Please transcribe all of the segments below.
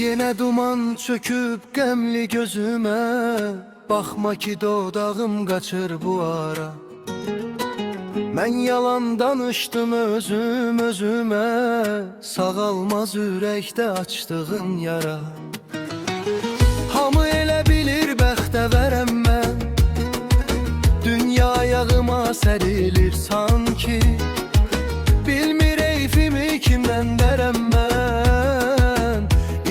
Yine duman çöküp qəmli gözümə, baxma ki dodağım qaçır bu ara. Mən yalan danışdım özümə, sağalmaz ürəkdə açdığın yara. Hamı elə bilir bəxtəvərəm mən, dünya ayağıma sərilir sanki. Bilmir eyfimi kimdən dərəm mən,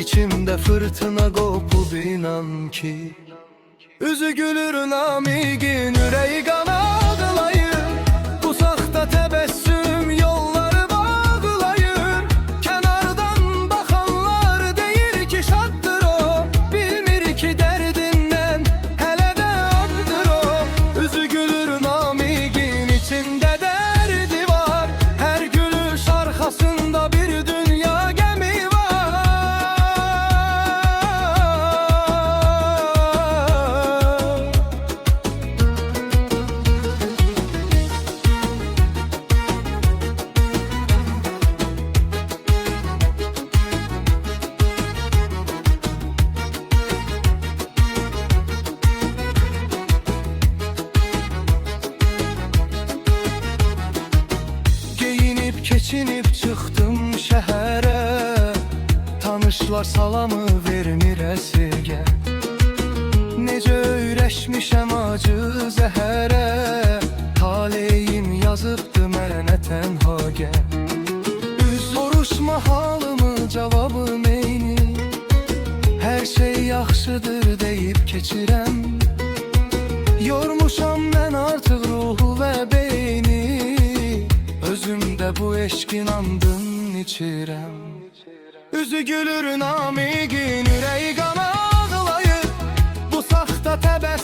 İçimdə fırtına qopub inan ki. Üzü gülür namigin, ürəyi qan ağlayır. Bu saxta təbəssüm yolları bağlayır. Kənardan baxanlar deyir ki şaddır o, bilmir ki dərdindən hələ də addır o. Üzü gülür namigin, içində dərdi var. Hər gülüş arxasında bir dünya gəmi var. Keçinib çıxdım şəhərə, tanışlar salamı vermir əsirgə. Necə öyrəşmişəm acı zəhərə, taleyim yazıbdı mənə tənha gəl. Üz soruşma halımı, cavabım eyni, hər şey yaxşıdır deyib keçirəm. Yormuşam mən artıq ruhu və beyni, özümdə bu eşkin andın içirəm. Üzü gülür namigin, ürəyi qan ağlayır. Bu saxta təbəssüm